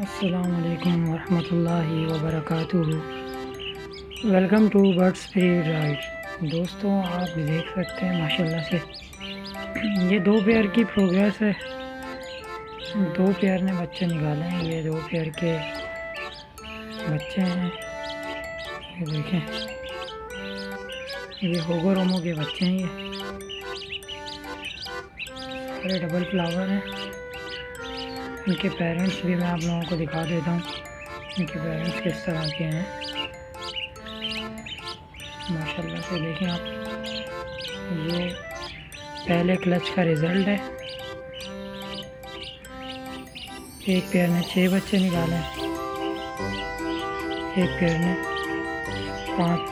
अस्सलाम वालेकुम वरहमतुल्लाहि वबरकातुहू। Welcome to birds free ride. दोस्तों, आप देख सकते हैं माशाल्लाह से ये दो पेयर की प्रोग्रेस है। दो पेयर ने बच्चे निकाले हैं। ये दो पेयर के बच्चे हैं। ये देखें, ये होगोरोमो के बच्चे हैं। ये सारे डबल फ्लावर हैं। इनके पेरेंट्स भी मैं आप लोगों को दिखा देता हूँ। इनके पेरेंट्स किस तरह के हैं माशाल्लाह से। देखें आप, ये पहले क्लच का रिज़ल्ट है। एक पेयर ने 6 बच्चे निकाले हैं, एक पेयर ने 5।